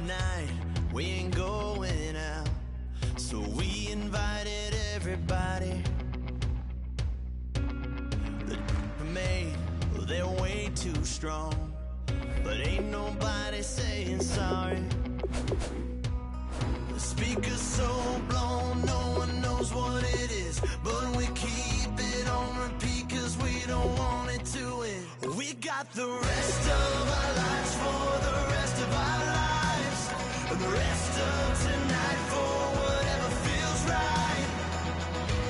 tonight we ain't going out, so we invited everybody. The made, they're way too strong, but ain't nobody saying sorry. The speaker's so blown, no one knows what it is, but we keep it on repeat cause we don't want it to end. We got the rest of our lives for the rest of our lives, and the rest of tonight for whatever feels right.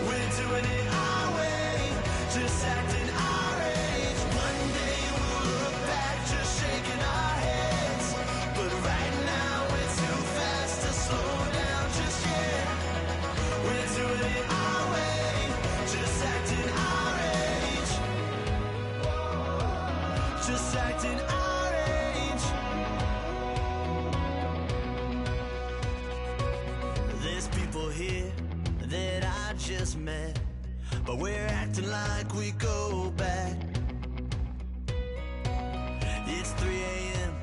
We're doing it our way, just acting our age. One day we'll look back just shaking our heads, but right now we're too fast to slow down just yet. We're doing it our way, just acting our age, just acting our age. There's people here that I just met, but we're acting like we go back. It's 3 a.m.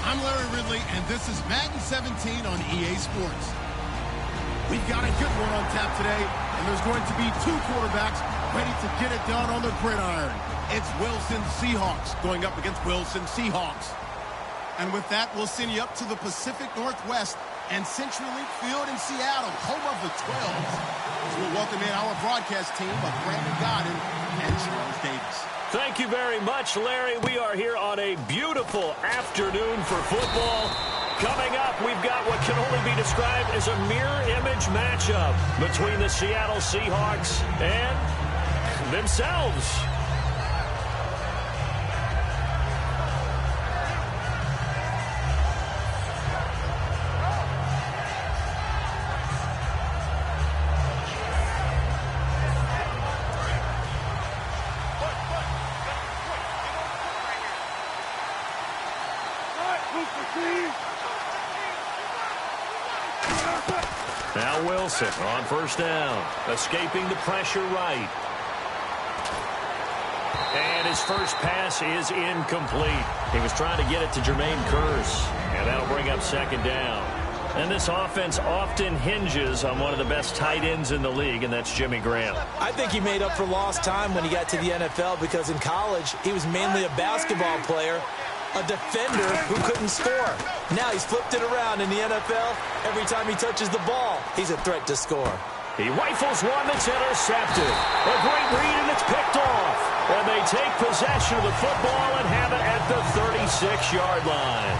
I'm Larry Ridley, and this is Madden 17 on EA Sports. We've got a good one on tap today, and there's going to be two quarterbacks ready to get it done on the gridiron. It's Wilson Seahawks going up against Wilson Seahawks. And with that, we'll send you up to the Pacific Northwest and Century Link Field in Seattle, home of the 12s. So we'll welcome in our broadcast team of Brandon Godden and Charles Davis. Thank you very much, Larry. We are here on a beautiful afternoon for football. Coming up, we've got what can only be described as a mirror image matchup between the Seattle Seahawks and themselves. Now Wilson on first down, escaping the pressure right. And his first pass is incomplete. He was trying to get it to Jermaine Kearse, and that'll bring up second down. And this offense often hinges on one of the best tight ends in the league, and that's Jimmy Graham. I think he made up for lost time when he got to the NFL because in college he was mainly a basketball player, a defender who couldn't score. Now he's flipped it around in the NFL. Every time he touches the ball, he's a threat to score. He rifles one that's intercepted. A great read, and it's picked off. And they take possession of the football and have it at the 36-yard line.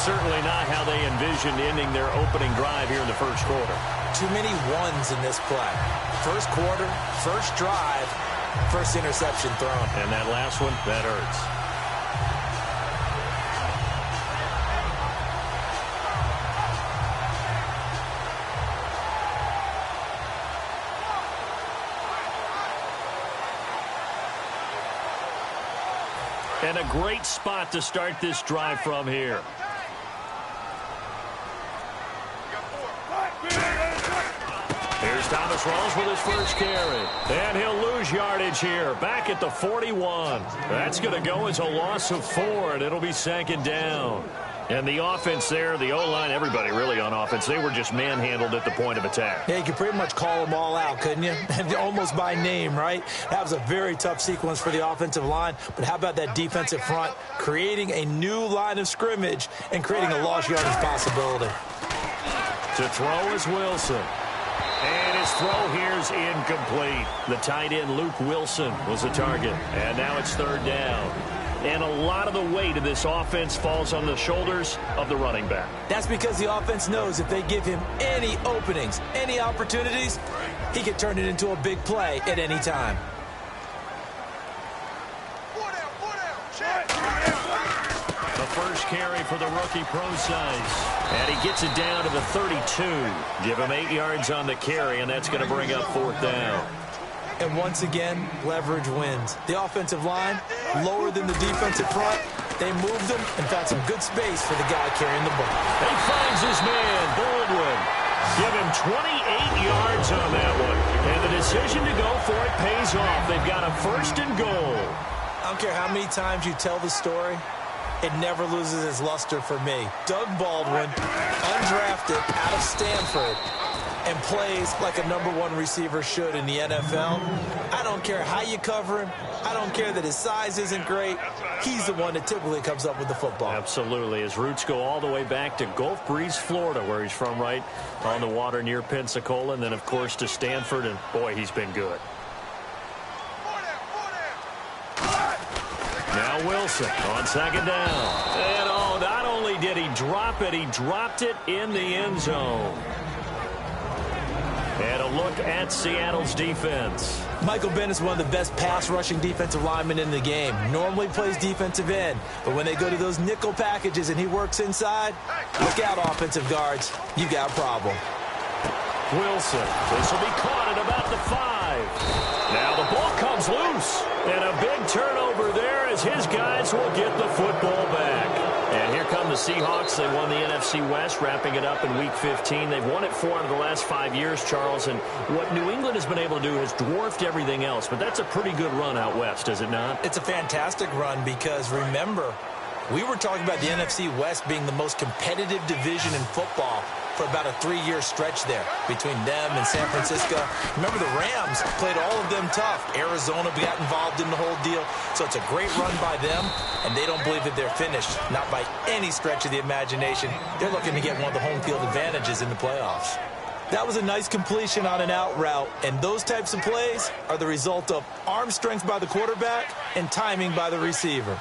Certainly not how they envisioned ending their opening drive here in the first quarter. Too many ones in this play. First quarter, first drive, first interception thrown. And that last one, that hurts. And a great spot to start this drive from here. Here's Thomas Rawls with his first carry. And he'll lose yardage here. Back at the 41. That's going to go as a loss of 4, and it'll be second down. And the offense there, the O-line, everybody really on offense, they were just manhandled at the point of attack. Yeah, you could pretty much call them all out, couldn't you? Almost by name, right? That was a very tough sequence for the offensive line. But how about that defensive front creating a new line of scrimmage and creating a lost yardage possibility? To throw is Wilson. And his throw here is incomplete. The tight end, Luke Wilson, was the target. And now it's third down. And a lot of the weight of this offense falls on the shoulders of the running back. That's because the offense knows if they give him any openings, any opportunities, he can turn it into a big play at any time. The first carry for the rookie Procise. And he gets it down to the 32. Give him 8 yards on the carry, and that's going to bring up 4th down. And once again, leverage wins. The offensive line, lower than the defensive front. They moved him and found some good space for the guy carrying the ball. He finds his man, Baldwin. Give him 28 yards on that one. And the decision to go for it pays off. They've got a 1st and goal. I don't care how many times you tell the story, it never loses its luster for me. Doug Baldwin, undrafted out of Stanford, and plays like a #1 receiver should in the NFL. I don't care how you cover him. I don't care that his size isn't great. He's the one that typically comes up with the football. Absolutely. His roots go all the way back to Gulf Breeze, Florida, where he's from, right on the water near Pensacola, and then, of course, to Stanford, and, boy, he's been good. Now Wilson on 2nd down. And, oh, not only did he drop it, he dropped it in the end zone. And a look at Seattle's defense. Michael Bennett's one of the best pass-rushing defensive linemen in the game. Normally plays defensive end, but when they go to those nickel packages and he works inside, look out, offensive guards. You got a problem. Wilson. This will be caught at about the 5. Now the ball comes loose. And a big turnover there as his guys will get the football back. And here come the Seahawks. They won the NFC West, wrapping it up in Week 15. They've won it 4 out of the last 5 years, Charles. And what New England has been able to do has dwarfed everything else. But that's a pretty good run out west, is it not? It's a fantastic run because, remember, we were talking about the NFC West being the most competitive division in football for about a 3-year stretch there between them and San Francisco. Remember, the Rams played all of them tough. Arizona got involved in the whole deal. So it's a great run by them, and they don't believe that they're finished. Not by any stretch of the imagination. They're looking to get one of the home field advantages in the playoffs. That was a nice completion on an out route, and those types of plays are the result of arm strength by the quarterback and timing by the receiver.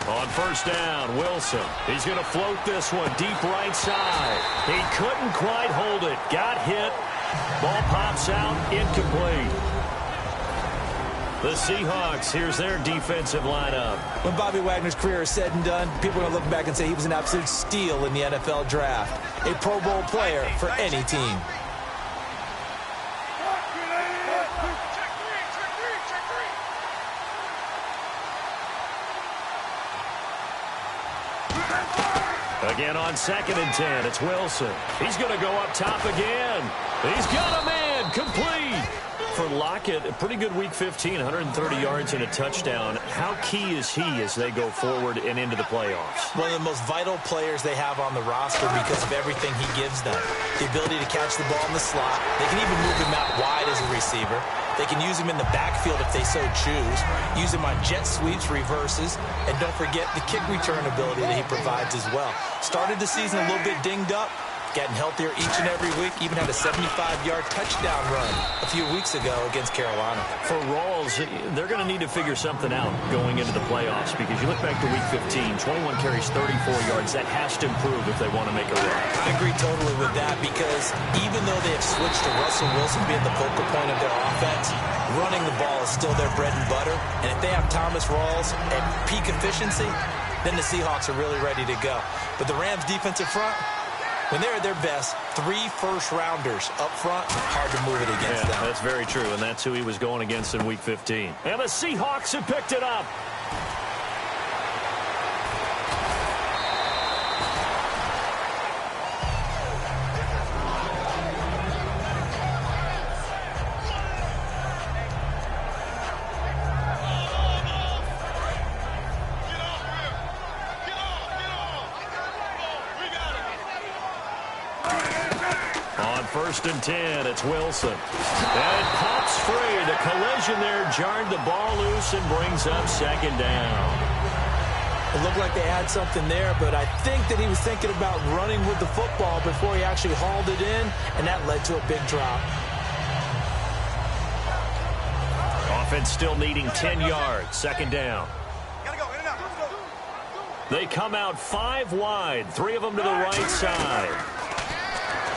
On 1st down, Wilson. He's going to float this one deep right side. He couldn't quite hold it. Got hit. Ball pops out. Incomplete. The Seahawks, here's their defensive lineup. When Bobby Wagner's career is said and done, people are going to look back and say he was an absolute steal in the NFL draft. A Pro Bowl player for any team. Again on 2nd and 10, it's Wilson. He's going to go up top again. He's got a man, complete. For Lockett, a pretty good Week 15, 130 yards and a touchdown. How key is he as they go forward and into the playoffs? One of the most vital players they have on the roster because of everything he gives them. The ability to catch the ball in the slot. They can even move him out wide as a receiver. They can use him in the backfield if they so choose. Use him on jet sweeps, reverses, and don't forget the kick return ability that he provides as well. Started the season a little bit dinged up, getting healthier each and every week. Even had a 75-yard touchdown run a few weeks ago against Carolina. For Rawls, they're going to need to figure something out going into the playoffs because you look back to Week 15, 21 carries, 34 yards. That has to improve if they want to make a run. I agree totally with that because even though they have switched to Russell Wilson being the focal point of their offense, running the ball is still their bread and butter. And if they have Thomas Rawls at peak efficiency, then the Seahawks are really ready to go. But the Rams' defensive front, when they're at their best, 3 first-rounders up front, hard to move it against them. That's very true, and that's who he was going against in Week 15. And the Seahawks have picked it up. On 1st and 10, it's Wilson. And it pops free. The collision there jarred the ball loose and brings up 2nd down. It looked like they had something there, but I think that he was thinking about running with the football before he actually hauled it in, and that led to a big drop. Offense still needing 10 yards. 2nd down. They come out 5 wide. 3 of them to the right side.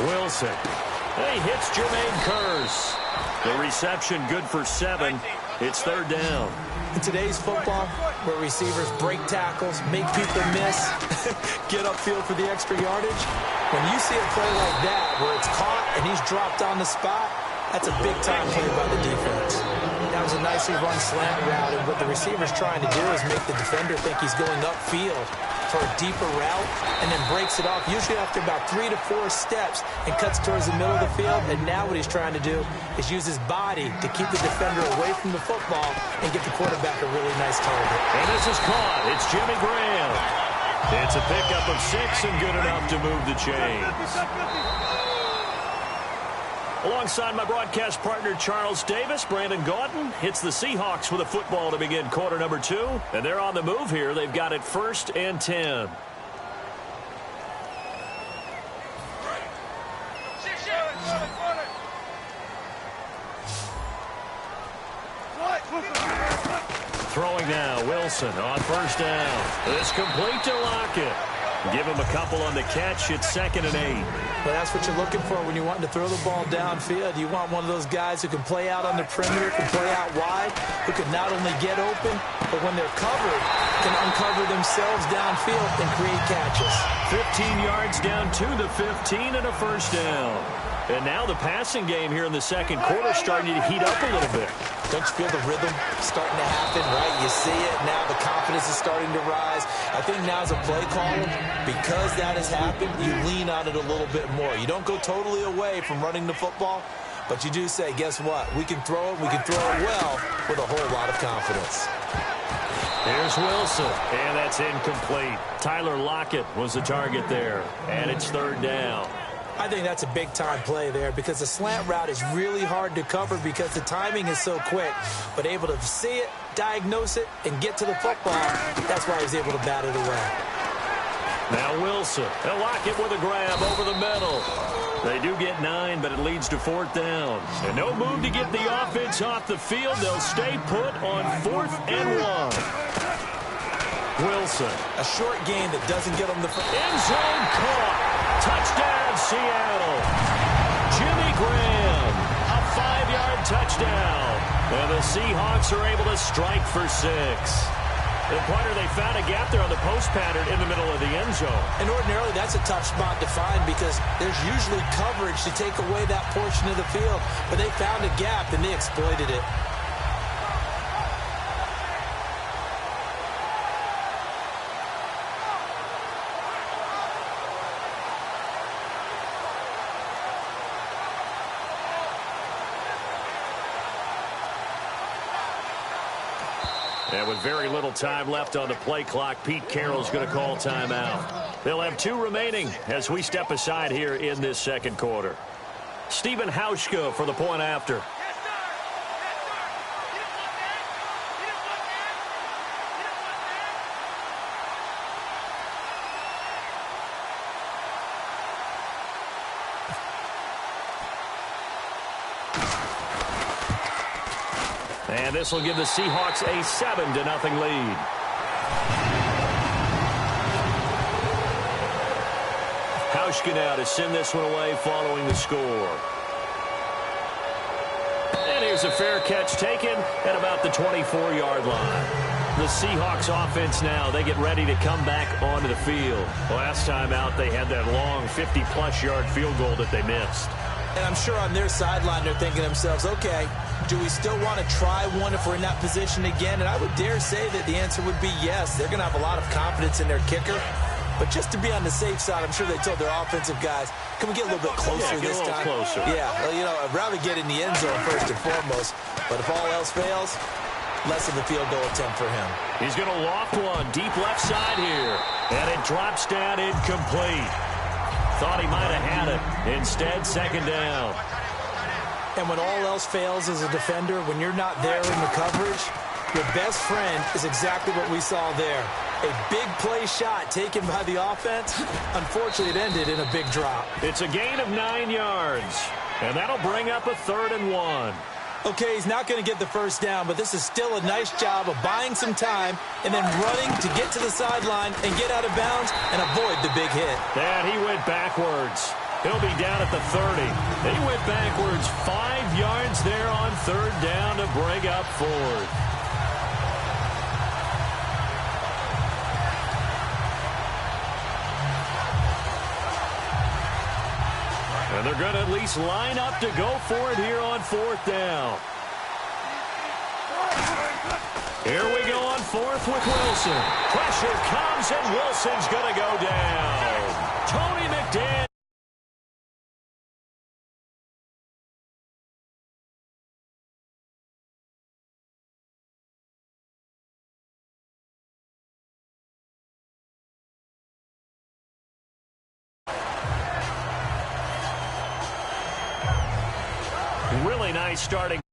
Wilson. And he hits Jermaine Kearse. The reception good for 7. It's 3rd down. In today's football, where receivers break tackles, make people miss, get upfield for the extra yardage. When you see a play like that where it's caught and he's dropped on the spot, that's a big-time play by the defense. That was a nicely run slant route, and what the receiver's trying to do is make the defender think he's going upfield for a deeper route, and then breaks it off, usually after about 3 to 4 steps, and cuts towards the middle of the field. And now what he's trying to do is use his body to keep the defender away from the football and get the quarterback a really nice target. And this is caught. It's Jimmy Graham. It's a pickup of 6 and good enough to move the chains. Alongside my broadcast partner, Charles Davis, Brandon Gaudin hits the Seahawks with a football to begin quarter number 2. And they're on the move here. They've got it 1st and 10. Throwing now, Wilson on 1st down. It's complete to Lockett. Give him a couple on the catch. It's 2nd and 8. Well, that's what you're looking for when you're wanting to throw the ball downfield. You want one of those guys who can play out on the perimeter, can play out wide, who can not only get open, but when they're covered, can uncover themselves downfield and create catches. 15 yards down to the 15 and a 1st down. And now the passing game here in the second quarter starting to heat up a little bit. Don't you feel the rhythm starting to happen, right? You see it now. The confidence is starting to rise. I think now as a play caller, because that has happened, you lean on it a little bit more. You don't go totally away from running the football, but you do say, guess what? We can throw it. We can throw it well with a whole lot of confidence. Here's Wilson, and that's incomplete. Tyler Lockett was the target there, and it's 3rd down. I think that's a big-time play there because the slant route is really hard to cover because the timing is so quick. But able to see it, diagnose it, and get to the football, that's why he was able to bat it away. Now Wilson, and Lockett with a grab over the middle. They do get 9, but it leads to 4th down. And no move to get the offense off the field. They'll stay put on 4th and 1. Wilson. A short game that doesn't get him the end zone caught. Touchdown, Seattle. Jimmy Graham, a 5-yard touchdown. And the Seahawks are able to strike for 6. The punter, they found a gap there on the post pattern in the middle of the end zone. And ordinarily, that's a tough spot to find because there's usually coverage to take away that portion of the field. But they found a gap, and they exploited it. And with very little time left on the play clock, Pete Carroll's going to call timeout. They'll have 2 remaining as we step aside here in this second quarter. Stephen Hauschka for the point after. And this will give the Seahawks a 7-0 lead. Hauschka now to send this one away following the score. And here's a fair catch taken at about the 24-yard line. The Seahawks offense now, they get ready to come back onto the field. Last time out, they had that long 50-plus yard field goal that they missed. And I'm sure on their sideline they're thinking to themselves, okay, do we still want to try one if we're in that position again? And I would dare say that the answer would be yes. They're going to have a lot of confidence in their kicker. But just to be on the safe side, I'm sure they told their offensive guys, can we get a little bit closer this time? Closer. Yeah, well, you know, I'd rather get in the end zone first and foremost. But if all else fails, less of a field goal attempt for him. He's going to loft one deep left side here. And it drops down incomplete. Thought he might have had it. Instead, 2nd down. And when all else fails as a defender, when you're not there in the coverage, your best friend is exactly what we saw there. A big play shot taken by the offense. Unfortunately, it ended in a big drop. It's a gain of 9 yards. And that'll bring up a 3rd and 1. Okay, he's not going to get the first down, but this is still a nice job of buying some time and then running to get to the sideline and get out of bounds and avoid the big hit. And he went backwards. He'll be down at the 30. He went backwards 5 yards there on 3rd down to bring up 4th. And they're going to at least line up to go for it here on 4th down. Here we go on 4th with Wilson. Pressure comes, and Wilson's going to go down. Tony McDaniel. Really nice starting.